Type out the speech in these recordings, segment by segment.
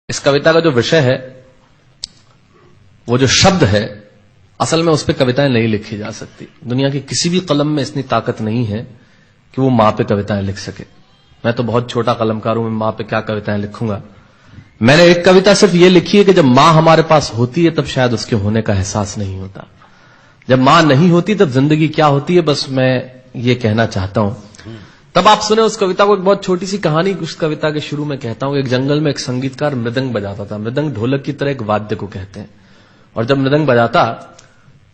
इस कविता का जो विषय है, वो जो शब्द है, असल में उस पर कविताएं नहीं लिखी जा सकती। दुनिया की किसी भी कलम में इतनी ताकत नहीं है कि वो मां पे कविताएं लिख सके। मैं तो बहुत छोटा कलमकार हूं, मैं मां पे क्या कविताएं लिखूंगा। मैंने एक कविता सिर्फ ये लिखी है कि जब मां हमारे पास होती है तब शायद उसके होने का एहसास नहीं होता। जब मां नहीं होती तब जिंदगी क्या होती है, बस मैं ये कहना चाहता हूं। तब आप सुने उस कविता को। एक बहुत छोटी सी कहानी उस कविता के शुरू में कहता हूं। एक जंगल में एक संगीतकार मृदंग बजाता था। मृदंग ढोलक की तरह एक वाद्य को कहते हैं। और जब मृदंग बजाता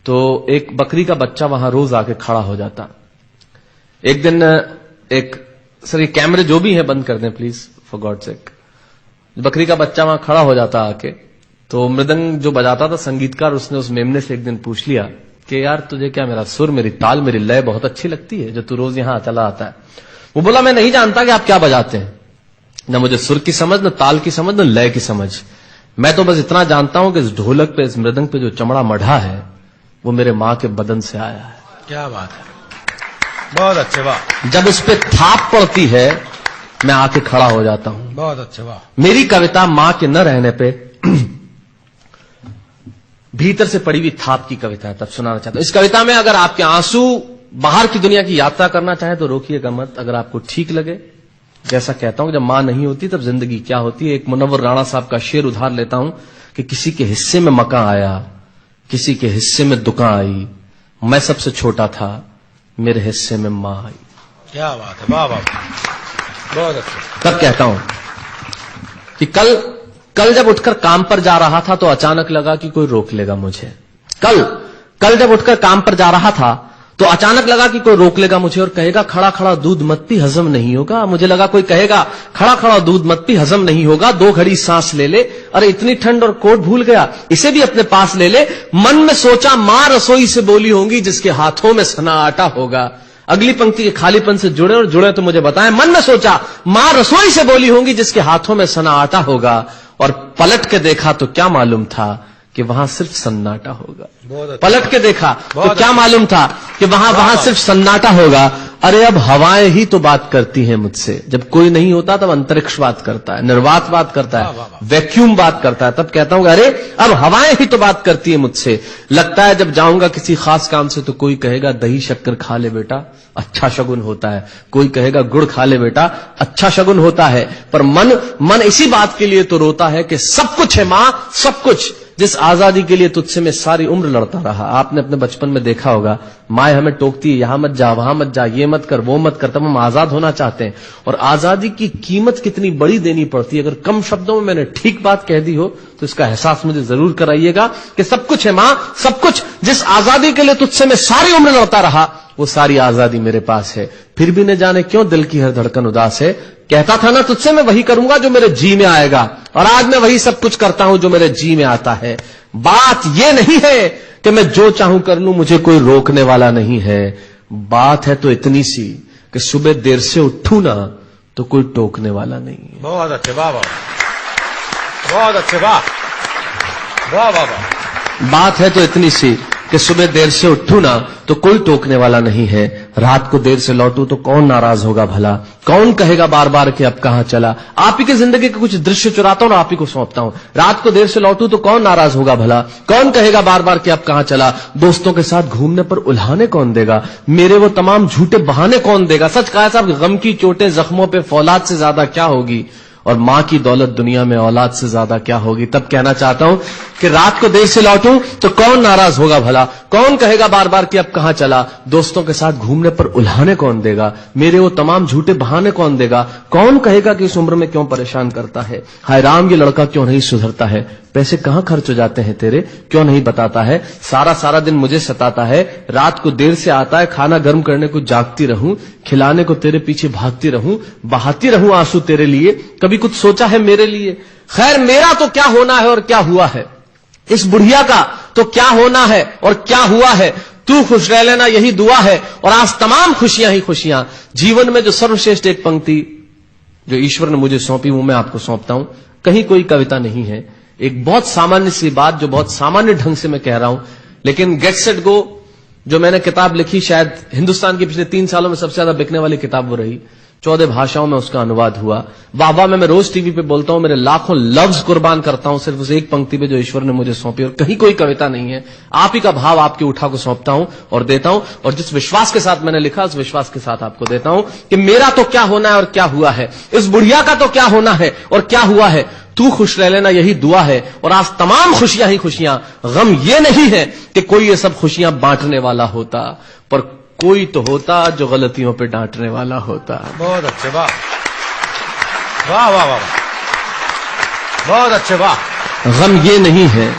तो एक बकरी का बच्चा वहां रोज आके खड़ा हो जाता। एक दिन सर ये कैमरे जो भी है बंद कर दें प्लीज, फॉर गॉड सेक। बकरी का बच्चा वहां खड़ा हो जाता आके, तो मृदंग जो बजाता था संगीतकार, उसने उस मेमने से एक दिन पूछ लिया कि यार तुझे क्या मेरा सुर, मेरी ताल, मेरी लय बहुत अच्छी लगती है जो तू रोज यहां चला आता है। वो बोला मैं नहीं जानता कि आप क्या बजाते हैं, न मुझे सुर की समझ, न ताल की समझ, न लय की समझ। मैं तो बस इतना जानता हूं कि इस ढोलक पे, इस मृदंग पे जो चमड़ा मढ़ा है वो मेरे मां के बदन से आया है। क्या बात है, बहुत अच्छे, वाह। जब उस पे थाप पड़ती है मैं आके खड़ा हो जाता हूं। बहुत अच्छे, वाह। मेरी कविता मां के न रहने पे भीतर से पड़ी हुई थाप की कविता है, तब सुनाना चाहता हूं। इस कविता में अगर आपके आंसू बाहर की दुनिया की यात्रा करना चाहे तो रोकिएगा मत। अगर आपको ठीक लगे, जैसा कहता हूं जब मां नहीं होती तब जिंदगी क्या होती है। एक मुनव्वर राणा साहब का शेर उधार लेता हूं कि किसी के हिस्से में मकान आया, किसी के हिस्से में दुकान आई, मैं सबसे छोटा था, मेरे हिस्से में मां आई। क्या बात है, वाह वाह, बहुत अच्छा। तब कहता हूं कि कल जब उठकर काम पर जा रहा था तो अचानक लगा कि कोई रोक लेगा मुझे। कल जब उठकर काम पर जा रहा था तो अचानक लगा कि कोई रोक लेगा मुझे और कहेगा खड़ा खड़ा दूध मत पी, हजम नहीं होगा। मुझे लगा कोई कहेगा खड़ा खड़ा दूध मत पी, हजम नहीं होगा। 2 घड़ी सांस ले ले, अरे इतनी ठंड और कोट भूल गया, इसे भी अपने पास ले ले। मन में सोचा मां रसोई से बोली होंगी जिसके हाथों में सना आटा होगा। अगली पंक्ति के खालीपन से जुड़े और जुड़े तो मुझे बताएं। मन में सोचा मां रसोई से बोली होंगी जिसके हाथों में सना आटा होगा, और पलट के देखा तो क्या मालूम था कि वहां सिर्फ सन्नाटा होगा। पलट के देखा तो क्या मालूम था कि वहां सिर्फ सन्नाटा होगा। अरे अब हवाएं ही तो बात करती हैं मुझसे। जब कोई नहीं होता तब अंतरिक्ष बात करता है, निर्वात बात करता है, वैक्यूम बात करता है। तब कहता हूं अरे अब हवाएं ही तो बात करती है मुझसे। लगता है जब जाऊंगा किसी खास काम से तो कोई कहेगा दही शक्कर खा ले बेटा, अच्छा शगुन होता है। कोई कहेगा गुड़ खा ले बेटा, अच्छा शगुन होता है। पर मन इसी बात के लिए तो रोता है कि सब कुछ है मां, सब कुछ, जिस आजादी के लिए तुझसे मैं सारी उम्र लड़ता रहा। आपने अपने बचपन में देखा होगा माए हमें टोकती है, यहां मत जा, वहां मत जा, ये मत कर, वो मत कर। तब हम आजाद होना चाहते हैं और आजादी की कीमत कितनी बड़ी देनी पड़ती है। अगर कम शब्दों में मैंने ठीक बात कह दी हो तो इसका एहसास मुझे जरूर कराइएगा कि सब कुछ है मां, सब कुछ, जिस आजादी के लिए तुझसे मैं सारी उम्र लड़ता रहा वो सारी आजादी मेरे पास है। फिर भी न जाने क्यों दिल की हर धड़कन उदास है। कहता था ना तुझसे मैं वही करूंगा जो मेरे जी में आएगा, और आज मैं वही सब कुछ करता हूं जो मेरे जी में आता है। बात यह नहीं है कि मैं जो चाहूं कर लूं, मुझे कोई रोकने वाला नहीं है। बात है तो इतनी सी कि सुबह देर से उठूं ना तो कोई टोकने वाला नहीं है। बहुत अच्छे, वाह वाह, बहुत अच्छे, वाह वाह वाह वाह। बात है तो इतनी सी कि सुबह देर से उठूं ना तो कोई टोकने वाला नहीं है। रात को देर से लौटूं तो कौन नाराज होगा भला, कौन कहेगा बार बार कि अब कहां चला। आप ही की जिंदगी के कुछ दृश्य चुराता हूं और आप ही को सौंपता हूं। रात को देर से लौटूं तो कौन नाराज होगा भला, कौन कहेगा बार बार कि अब कहां चला। दोस्तों के साथ घूमने पर उल्हाने कौन देगा, मेरे वो तमाम झूठे बहाने कौन देगा। सच कहा साहब, गम की चोटें जख्मों पे फौलाद से ज्यादा क्या होगी, और मां की दौलत दुनिया में औलाद से ज्यादा क्या होगी। तब कहना चाहता हूं कि रात को देर से लौटूं तो कौन नाराज होगा भला, कौन कहेगा बार बार कि अब कहां चला। दोस्तों के साथ घूमने पर उल्हाने कौन देगा, मेरे वो तमाम झूठे बहाने कौन देगा। कौन कहेगा कि इस उम्र में क्यों परेशान करता है। हाय राम ये लड़का क्यों नहीं सुधरता है, पैसे कहां खर्च हो जाते हैं तेरे, क्यों नहीं बताता है। सारा दिन मुझे सताता है, रात को देर से आता है, खाना गर्म करने को जागती रहूं, खिलाने को तेरे पीछे भागती रहूं, बहाती रहूं आंसू तेरे लिए, कभी कुछ सोचा है मेरे लिए। खैर मेरा तो क्या होना है और क्या हुआ है, इस बुढ़िया का तो क्या होना है और क्या हुआ है। तू खुश रह लेना यही दुआ है, और आज तमाम खुशियां ही खुशियां। जीवन में जो सर्वश्रेष्ठ एक पंक्ति जो ईश्वर ने मुझे सौंपी वो मैं आपको सौंपता हूं। कहीं कोई कविता नहीं है, एक बहुत सामान्य सी बात जो बहुत सामान्य ढंग से मैं कह रहा हूं, लेकिन गेट सेट गो जो मैंने किताब लिखी, शायद हिंदुस्तान के पिछले 3 सालों में सबसे ज्यादा बिकने वाली किताब वो रही। 14 भाषाओं में उसका अनुवाद हुआ। वाह में मैं रोज टीवी पे बोलता हूं, मेरे लाखों लफ्ज कुर्बान करता हूं सिर्फ उस एक पंक्ति पे जो ईश्वर ने मुझे सौंपी, और कहीं कोई कविता नहीं है, आप ही का भाव आपकी उठा को सौंपता हूं और देता हूं, और जिस विश्वास के साथ मैंने लिखा उस विश्वास के साथ आपको देता हूं कि मेरा तो क्या होना है और क्या हुआ है, इस बुढ़िया का तो क्या होना है और क्या हुआ है, तू खुश रह लेना यही दुआ है। और आज तमाम खुशियां ही खुशियां, गम ये नहीं है कि कोई ये सब खुशियां बांटने वाला होता, पर कोई तो होता जो गलतियों पे डांटने वाला होता। बहुत अच्छे, वाह वाह वाह वाह, बहुत अच्छे, वाह। गम ये नहीं है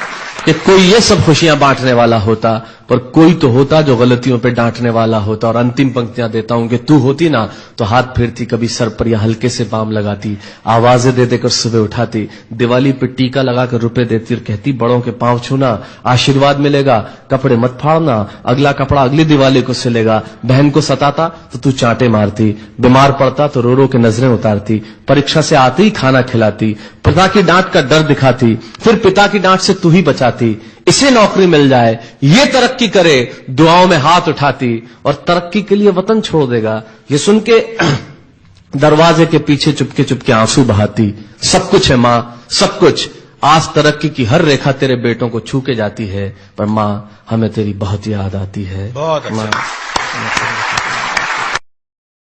कि कोई ये सब खुशियां बांटने वाला होता, पर कोई तो होता जो गलतियों पे डांटने वाला होता। और अंतिम पंक्तियां देता हूं कि तू होती ना तो हाथ फेरती कभी सर पर या हल्के से बाम लगाती, आवाजें दे देकर सुबह उठाती, दिवाली पे टीका लगाकर रुपए देती और कहती बड़ों के पांव छूना आशीर्वाद मिलेगा, कपड़े मत फाड़ना अगला कपड़ा अगली दिवाली को सिलेगा, बहन को सताता तो तू चांटे मारती, बीमार पड़ता तो रो रो के नजरें उतारती, परीक्षा से आते ही खाना खिलाती, पिता की डांट का डर दिखाती, फिर पिता की डांट से तू ही बचाती, इसे नौकरी मिल जाए, ये तरक्की करे, दुआओं में हाथ उठाती और तरक्की के लिए वतन छोड़ देगा, ये सुन के दरवाजे के पीछे चुपके चुपके आंसू बहाती। सब कुछ है मां, सब कुछ, आज तरक्की की हर रेखा तेरे बेटों को छू के जाती है, पर मां हमें तेरी बहुत याद आती है। बहुत अच्छा।